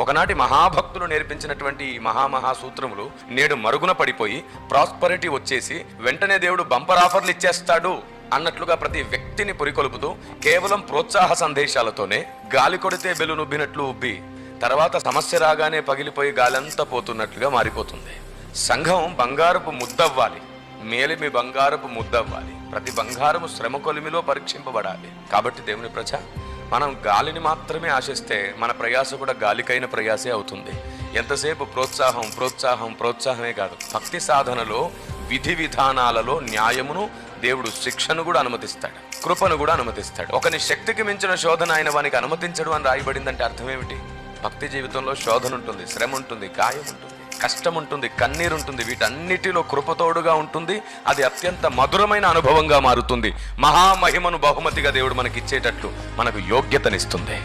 ఒకనాటి మహాభక్తులు నేర్పించినటువంటి ఈ మహాసూత్రములు నేడు మరుగున పడిపోయి ప్రాస్పరిటీ వచ్చేసి వెంటనే దేవుడు బంపర్ ఆఫర్లు ఇచ్చేస్తాడు అన్నట్లుగా ప్రతి వ్యక్తిని పురికొల్పుతూ కేవలం ప్రోత్సాహ సందేశాలతోనే గాలి కొడితే బెలునుబ్బినట్లు ఉబ్బి తర్వాత సమస్య రాగానే పగిలిపోయి గాలంతా పోతున్నట్లుగా మారిపోతుంది. సంఘం బంగారపు ముద్దవ్వాలి, మేలిమి బంగారపు ముద్దవ్వాలి. ప్రతి బంగారము శ్రమ కొలిమిలో పరీక్షింపబడాలి. కాబట్టి దేవుని ప్రజ, మనం గాలిని మాత్రమే ఆశిస్తే మన ప్రయాస కూడా గాలికైన ప్రయాసే అవుతుంది. ఎంతసేపు ప్రోత్సాహమే కాదు, భక్తి సాధనలో విధి విధానాలలో న్యాయమును, దేవుడు శిక్షను కూడా అనుమతిస్తాడు, కృపను కూడా అనుమతిస్తాడు. ఒకని శక్తికి మించిన శోధన ఆయన వానికి అనుమతించడు అని రాయబడిందంటే అర్థం ఏమిటి? భక్తి జీవితంలో శోధన ఉంటుంది, శ్రమ ఉంటుంది, గాయం ఉంటుంది, కష్టం ఉంటుంది, కన్నీరు ఉంటుంది. వీటన్నిటిలో కృపతోడుగా ఉంటుంది. అది అత్యంత మధురమైన అనుభవంగా మారుతుంది. మహామహిమను బహుమతిగా దేవుడు మనకిచ్చేటట్లు మనకు యోగ్యతనిస్తుంది.